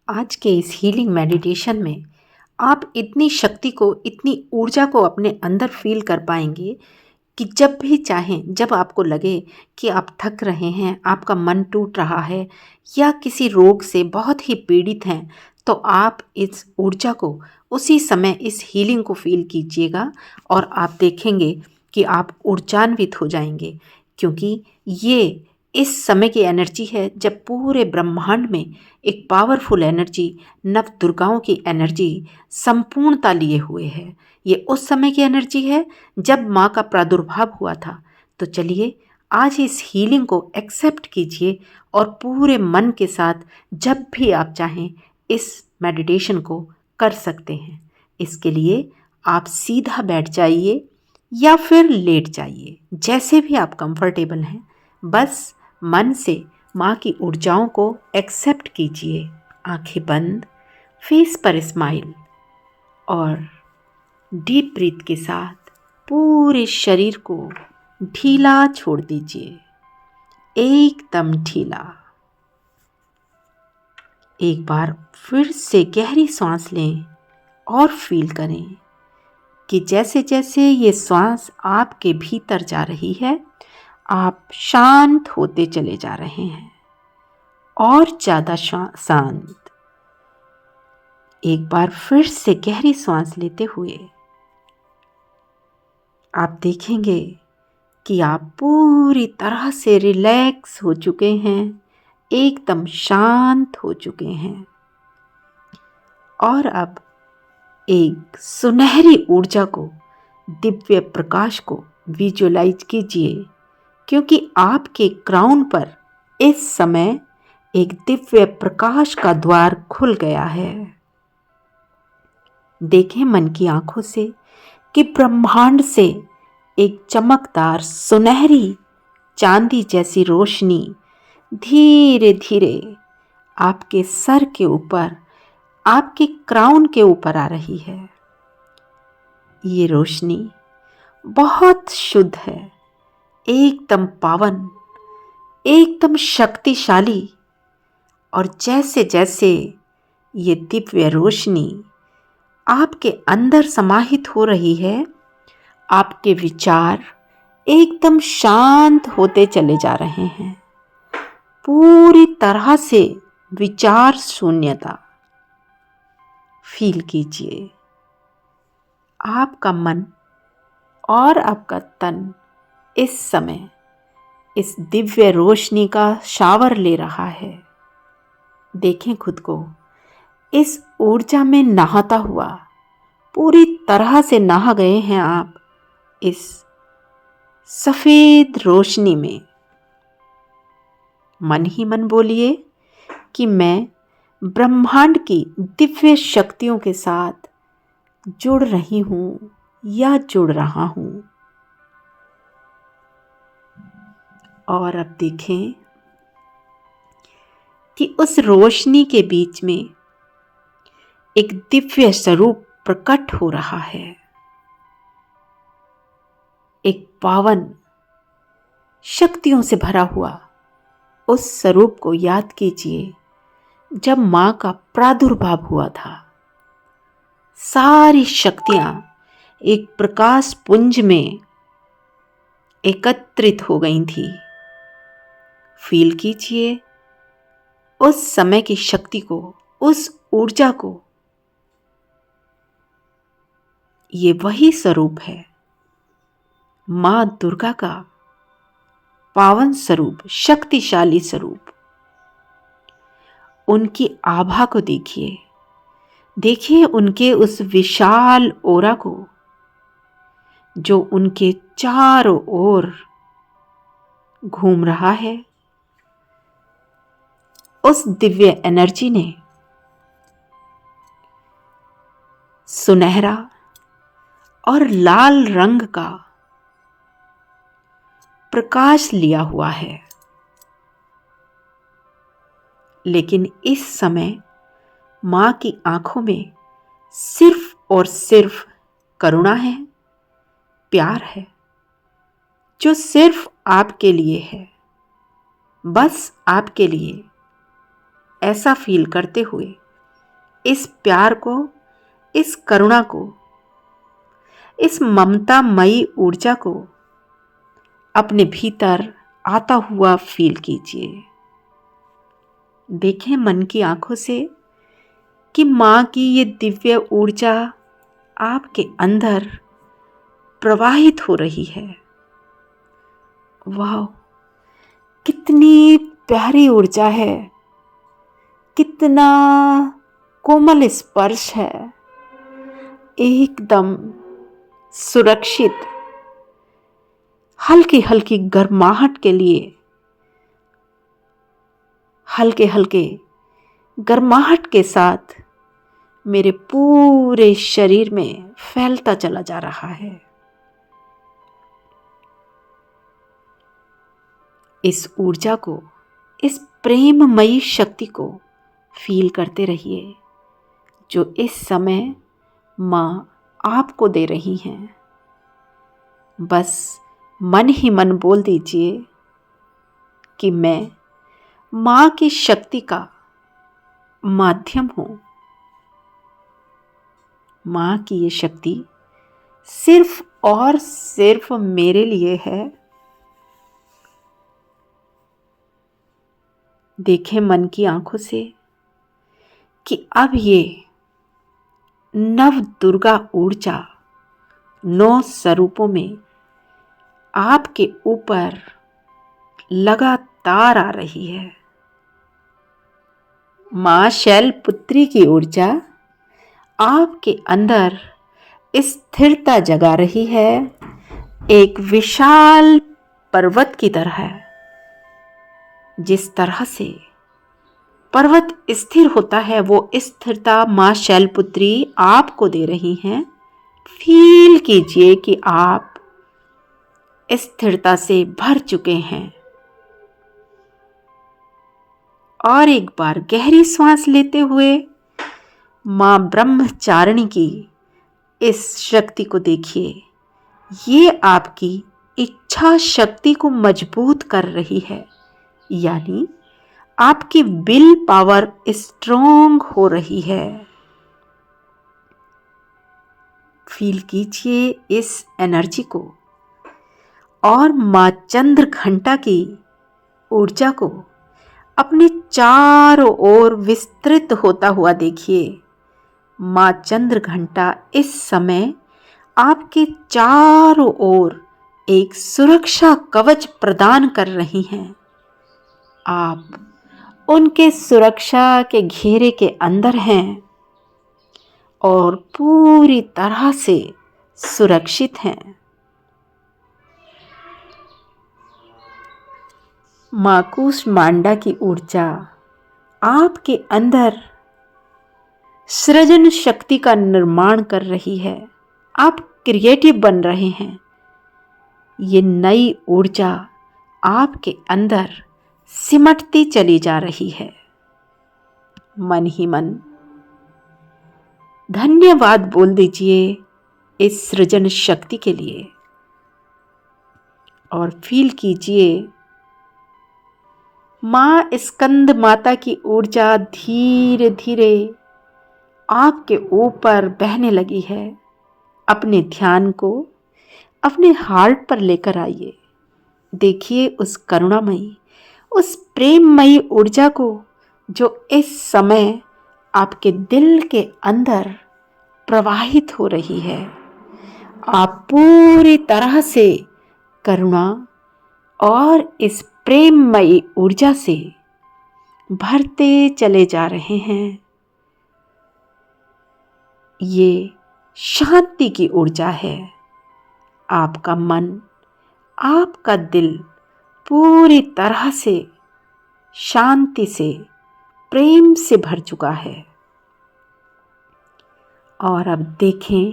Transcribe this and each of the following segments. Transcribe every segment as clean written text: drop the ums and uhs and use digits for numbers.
आज के इस हीलिंग मेडिटेशन में आप इतनी शक्ति को, इतनी ऊर्जा को अपने अंदर फील कर पाएंगे कि जब भी चाहें, जब आपको लगे कि आप थक रहे हैं, आपका मन टूट रहा है या किसी रोग से बहुत ही पीड़ित हैं, तो आप इस ऊर्जा को उसी समय इस हीलिंग को फील कीजिएगा और आप देखेंगे कि आप ऊर्जान्वित हो जाएंगे। क्योंकि ये इस समय की एनर्जी है जब पूरे ब्रह्मांड में एक पावरफुल एनर्जी, नव दुर्गाओं की एनर्जी संपूर्णता लिए हुए है। ये उस समय की एनर्जी है जब माँ का प्रादुर्भाव हुआ था। तो चलिए आज इस हीलिंग को एक्सेप्ट कीजिए और पूरे मन के साथ जब भी आप चाहें इस मेडिटेशन को कर सकते हैं। इसके लिए आप सीधा बैठ जाइए या फिर लेट जाइए, जैसे भी आप कंफर्टेबल हैं। बस मन से माँ की ऊर्जाओं को एक्सेप्ट कीजिए। आंखें बंद, फेस पर स्माइल और डीप ब्रीथ के साथ पूरे शरीर को ढीला छोड़ दीजिए, एकदम ढीला। एक बार फिर से गहरी सांस लें और फील करें कि जैसे जैसे ये सांस आपके भीतर जा रही है, आप शांत होते चले जा रहे हैं और ज़्यादा शांत। एक बार फिर से गहरी सांस लेते हुए आप देखेंगे कि आप पूरी तरह से रिलैक्स हो चुके हैं, एकदम शांत हो चुके हैं। और अब एक सुनहरी ऊर्जा को, दिव्य प्रकाश को विजुअलाइज कीजिए, क्योंकि आपके क्राउन पर इस समय एक दिव्य प्रकाश का द्वार खुल गया है। देखें मन की आंखों से कि ब्रह्मांड से एक चमकदार सुनहरी चांदी जैसी रोशनी धीरे धीरे आपके सर के ऊपर, आपके क्राउन के ऊपर आ रही है। ये रोशनी बहुत शुद्ध है, एकदम पावन, एकदम शक्तिशाली। और जैसे जैसे ये दिव्य रोशनी आपके अंदर समाहित हो रही है, आपके विचार एकदम शांत होते चले जा रहे हैं। पूरी तरह से विचार शून्यता फील कीजिए। आपका मन और आपका तन इस समय इस दिव्य रोशनी का शावर ले रहा है। देखें खुद को इस ऊर्जा में नहाता हुआ, पूरी तरह से नहा गए हैं आप इस सफ़ेद रोशनी में। मन ही मन बोलिए कि मैं ब्रह्मांड की दिव्य शक्तियों के साथ जुड़ रही हूँ या जुड़ रहा हूँ। और अब देखें कि उस रोशनी के बीच में एक दिव्य स्वरूप प्रकट हो रहा है। एक पावन शक्तियों से भरा हुआ उस स्वरूप को याद कीजिए जब माँ का प्रादुर्भाव हुआ था। सारी शक्तियाँ एक प्रकाश पुंज में एकत्रित हो गई थी। फील कीजिए उस समय की शक्ति को, उस ऊर्जा को। ये वही स्वरूप है, माँ दुर्गा का पावन स्वरूप, शक्तिशाली स्वरूप। उनकी आभा को देखिए, देखिए उनके उस विशाल ओरा को जो उनके चारों ओर घूम रहा है। उस दिव्य एनर्जी ने सुनहरा और लाल रंग का प्रकाश लिया हुआ है। लेकिन इस समय माँ की आंखों में सिर्फ और सिर्फ करुणा है, प्यार है, जो सिर्फ आपके लिए है, बस आपके लिए। ऐसा फील करते हुए इस प्यार को, इस करुणा को, इस ममतामयी ऊर्जा को अपने भीतर आता हुआ फील कीजिए। देखें मन की आंखों से कि माँ की ये दिव्य ऊर्जा आपके अंदर प्रवाहित हो रही है। वाह, कितनी प्यारी ऊर्जा है, कितना कोमल स्पर्श है, एकदम सुरक्षित, हल्की हल्की गर्माहट के लिए, हल्के हल्के गर्माहट के साथ मेरे पूरे शरीर में फैलता चला जा रहा है। इस ऊर्जा को, इस प्रेममयी शक्ति को फील करते रहिए जो इस समय माँ आपको दे रही हैं। बस मन ही मन बोल दीजिए कि मैं माँ की शक्ति का माध्यम हूँ। माँ की ये शक्ति सिर्फ और सिर्फ मेरे लिए है। देखें मन की आंखों से कि अब ये नव दुर्गा ऊर्जा 9 स्वरूपों में आपके ऊपर लगातार आ रही है। माँ शैलपुत्री की ऊर्जा आपके अंदर स्थिरता जगा रही है, एक विशाल पर्वत की तरह है। जिस तरह से पर्वत स्थिर होता है, वो स्थिरता माँ शैलपुत्री आपको दे रही हैं। फील कीजिए कि आप स्थिरता से भर चुके हैं। और एक बार गहरी सांस लेते हुए माँ ब्रह्मचारिणी की इस शक्ति को देखिए। ये आपकी इच्छा शक्ति को मजबूत कर रही है, यानी आपकी विल पावर स्ट्रॉन्ग हो रही है। फील कीजिए इस एनर्जी को और माँ चंद्र घंटा की ऊर्जा को अपने चारों ओर विस्तृत होता हुआ देखिए। माँ चंद्र घंटा इस समय आपके चारों ओर एक सुरक्षा कवच प्रदान कर रही हैं। आप उनके सुरक्षा के घेरे के अंदर हैं और पूरी तरह से सुरक्षित हैं। माँ कूष्मांडा की ऊर्जा आपके अंदर सृजन शक्ति का निर्माण कर रही है। आप क्रिएटिव बन रहे हैं। ये नई ऊर्जा आपके अंदर सिमटती चली जा रही है। मन ही मन धन्यवाद बोल दीजिए इस सृजन शक्ति के लिए और फील कीजिए माँ स्कंद माता की ऊर्जा धीरे धीरे आपके ऊपर बहने लगी है। अपने ध्यान को अपने हार्ट पर लेकर आइए। देखिए उस करुणामयी, उस प्रेममयी ऊर्जा को जो इस समय आपके दिल के अंदर प्रवाहित हो रही है। आप पूरी तरह से करुणा और इस प्रेममयी ऊर्जा से भरते चले जा रहे हैं। ये शांति की ऊर्जा है। आपका मन, आपका दिल पूरी तरह से शांति से, प्रेम से भर चुका है। और अब देखें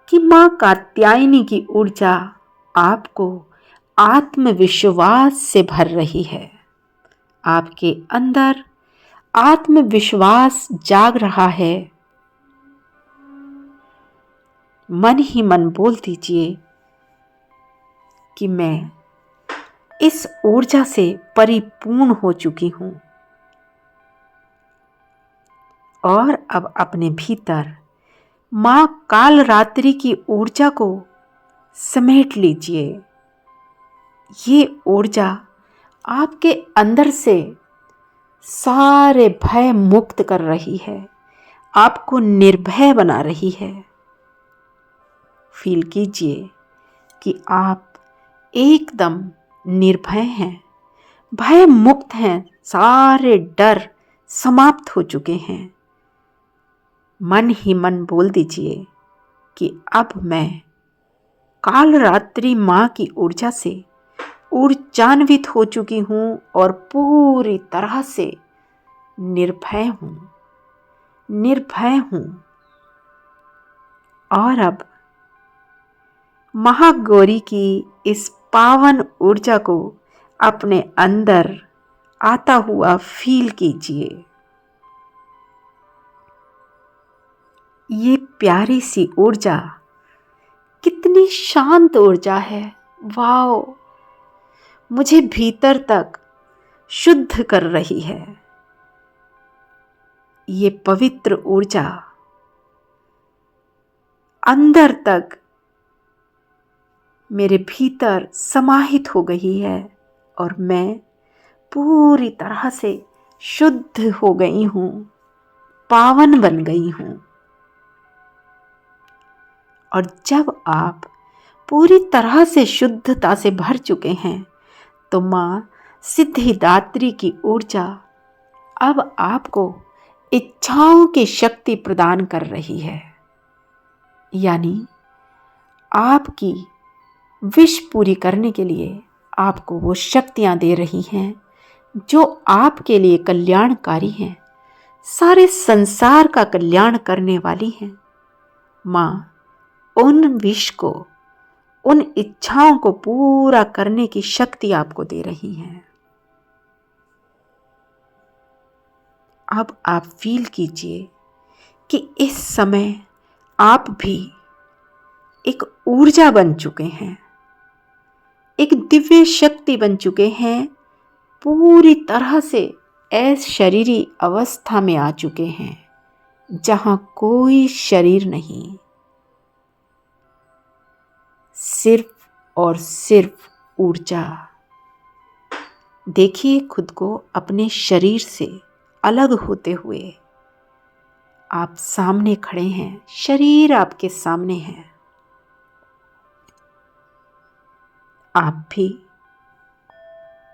कि माँ कात्यायनी की ऊर्जा आपको आत्मविश्वास से भर रही है। आपके अंदर आत्मविश्वास जाग रहा है। मन ही मन बोल दीजिए कि मैं इस ऊर्जा से परिपूर्ण हो चुकी हूँ और अब अपने भीतर माँ काल रात्रि की ऊर्जा को समेट लीजिए। ये ऊर्जा आपके अंदर से सारे भय मुक्त कर रही है, आपको निर्भय बना रही है। फील कीजिए कि आप एकदम निर्भय हैं, भय मुक्त हैं, सारे डर समाप्त हो चुके हैं। मन ही मन बोल दीजिए कि अब मैं काल रात्रि माँ की ऊर्जा से ऊर्जान्वित हो चुकी हूँ और पूरी तरह से निर्भय हूँ, निर्भय हूँ। और अब महागौरी की इस पावन ऊर्जा को अपने अंदर आता हुआ फील कीजिए। ये प्यारी सी ऊर्जा कितनी शांत ऊर्जा है। वाओ, मुझे भीतर तक शुद्ध कर रही है। ये पवित्र ऊर्जा अंदर तक मेरे भीतर समाहित हो गई है और मैं पूरी तरह से शुद्ध हो गई हूँ, पावन बन गई हूँ। और जब आप पूरी तरह से शुद्धता से भर चुके हैं तो माँ सिद्धिदात्री की ऊर्जा अब आपको इच्छाओं की शक्ति प्रदान कर रही है, यानी आपकी विश पूरी करने के लिए आपको वो शक्तियाँ दे रही हैं जो आपके लिए कल्याणकारी हैं, सारे संसार का कल्याण करने वाली हैं। माँ उन विश को, उन इच्छाओं को पूरा करने की शक्ति आपको दे रही हैं। अब आप फील कीजिए कि इस समय आप भी एक ऊर्जा बन चुके हैं, एक दिव्य शक्ति बन चुके हैं, पूरी तरह से ऐस शरीरी अवस्था में आ चुके हैं जहाँ कोई शरीर नहीं, सिर्फ और सिर्फ ऊर्जा। देखिए खुद को अपने शरीर से अलग होते हुए। आप सामने खड़े हैं, शरीर आपके सामने है। आप भी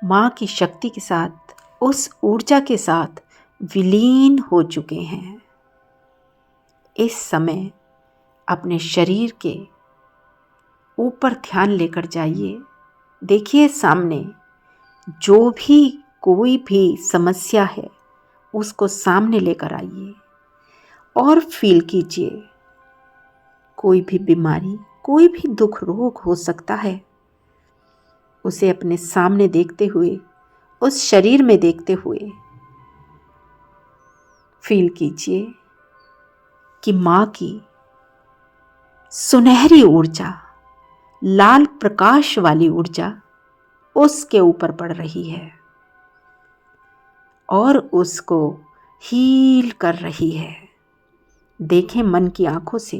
माँ की शक्ति के साथ, उस ऊर्जा के साथ विलीन हो चुके हैं। इस समय अपने शरीर के ऊपर ध्यान लेकर जाइए। देखिए सामने जो भी कोई भी समस्या है उसको सामने लेकर आइए और फील कीजिए। कोई भी बीमारी, कोई भी दुख रोग हो सकता है, उसे अपने सामने देखते हुए, उस शरीर में देखते हुए फील कीजिए कि माँ की सुनहरी ऊर्जा, लाल प्रकाश वाली ऊर्जा उसके ऊपर पड़ रही है और उसको हील कर रही है। देखें मन की आंखों से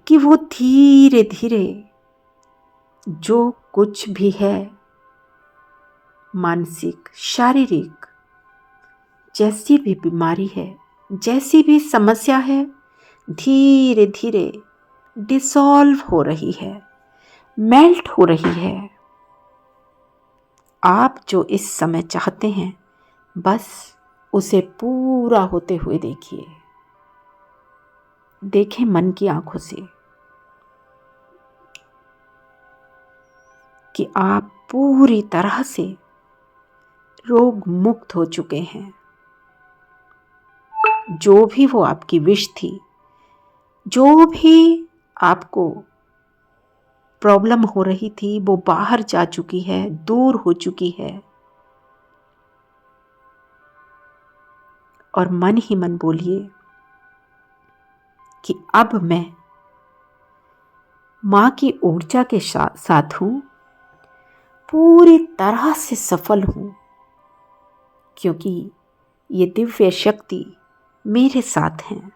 कि वो धीरे धीरे जो कुछ भी है, मानसिक, शारीरिक, जैसी भी बीमारी है, जैसी भी समस्या है, धीरे धीरे डिसॉल्व हो रही है, मेल्ट हो रही है। आप जो इस समय चाहते हैं, बस उसे पूरा होते हुए देखिए। देखें मन की आंखों से कि आप पूरी तरह से रोग मुक्त हो चुके हैं। जो भी वो आपकी विश थी, जो भी आपको प्रॉब्लम हो रही थी, वो बाहर जा चुकी है, दूर हो चुकी है। और मन ही मन बोलिए कि अब मैं माँ की ऊर्जा के साथ हूँ, पूरी तरह से सफल हूँ, क्योंकि ये दिव्य शक्ति मेरे साथ हैं।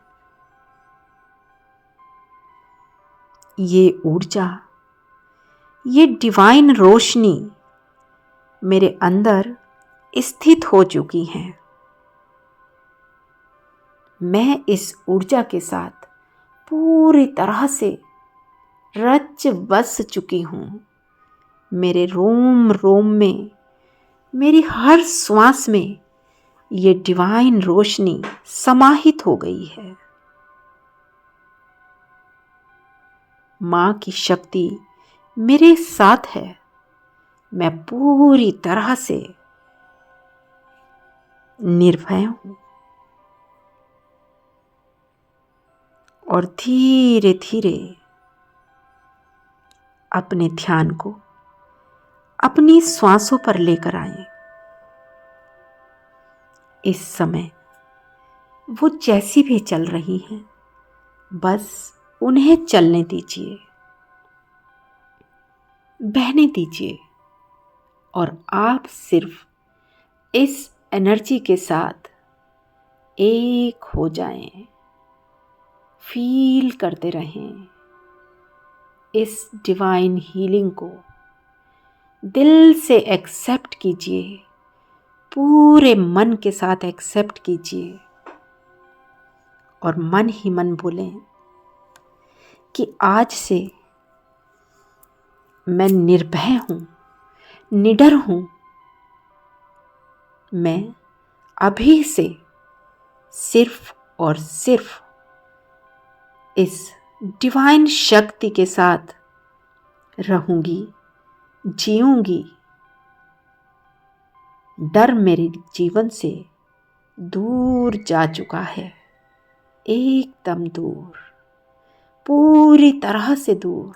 ये ऊर्जा, ये डिवाइन रोशनी मेरे अंदर स्थित हो चुकी हैं। मैं इस ऊर्जा के साथ पूरी तरह से रच बस चुकी हूँ। मेरे रोम रोम में, मेरी हर श्वास में ये डिवाइन रोशनी समाहित हो गई है। माँ की शक्ति मेरे साथ है। मैं पूरी तरह से निर्भय हूँ और धीरे धीरे अपने ध्यान को अपनी श्वासों पर लेकर आए। इस समय वो जैसी भी चल रही हैं, बस उन्हें चलने दीजिए, बहने दीजिए और आप सिर्फ इस एनर्जी के साथ एक हो जाएं। फील करते रहें इस डिवाइन हीलिंग को। दिल से एक्सेप्ट कीजिए, पूरे मन के साथ एक्सेप्ट कीजिए और मन ही मन बोलें कि आज से मैं निर्भय हूँ, निडर हूँ। मैं अभी से सिर्फ और सिर्फ इस डिवाइन शक्ति के साथ रहूंगी, जीऊंगी। डर मेरे जीवन से दूर जा चुका है, एकदम दूर, पूरी तरह से दूर।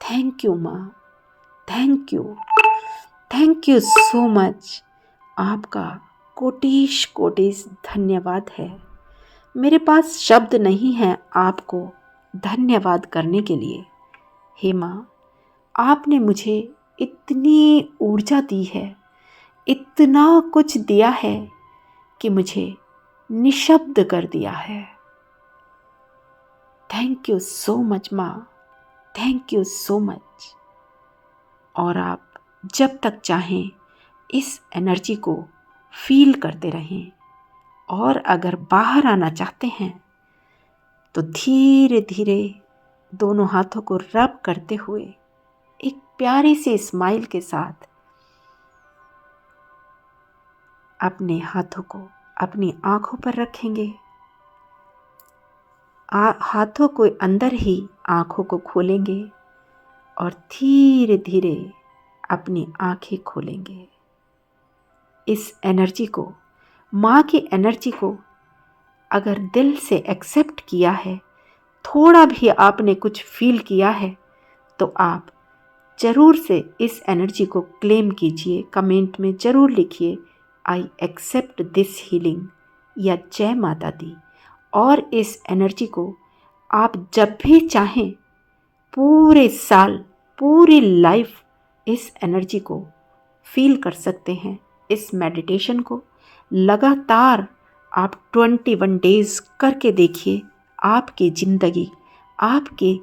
थैंक यू माँ, thank you, thank you so much. आपका कोटिश कोटिश धन्यवाद है। मेरे पास शब्द नहीं हैं आपको धन्यवाद करने के लिए। हे माँ, आपने मुझे इतनी ऊर्जा दी है, इतना कुछ दिया है कि मुझे निशब्द कर दिया है। थैंक यू सो मच माँ, थैंक यू सो मच। और आप जब तक चाहें इस एनर्जी को फील करते रहें और अगर बाहर आना चाहते हैं तो धीरे धीरे दोनों हाथों को रब करते हुए एक प्यारी सी स्माइल के साथ अपने हाथों को अपनी आँखों पर रखेंगे। हाथों को अंदर ही आँखों को खोलेंगे और धीरे धीरे अपनी आँखें खोलेंगे। इस एनर्जी को, माँ की एनर्जी को अगर दिल से एक्सेप्ट किया है, थोड़ा भी आपने कुछ फील किया है, तो आप ज़रूर से इस एनर्जी को क्लेम कीजिए। कमेंट में ज़रूर लिखिए आई एक्सेप्ट दिस हीलिंग या जय माता दी। और इस एनर्जी को आप जब भी चाहें पूरे साल, पूरी लाइफ इस एनर्जी को फील कर सकते हैं। इस मेडिटेशन को लगातार आप 21 डेज़ करके देखिए। आपकी ज़िंदगी, आपकी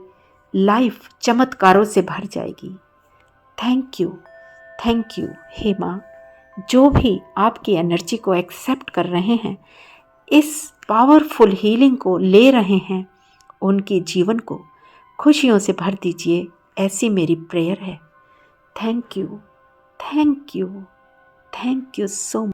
लाइफ चमत्कारों से भर जाएगी। थैंक यू हे माँ, जो भी आपकी एनर्जी को एक्सेप्ट कर रहे हैं, इस पावरफुल हीलिंग को ले रहे हैं, उनके जीवन को खुशियों से भर दीजिए। ऐसी मेरी प्रेयर है। Thank you, thank you, thank you so much.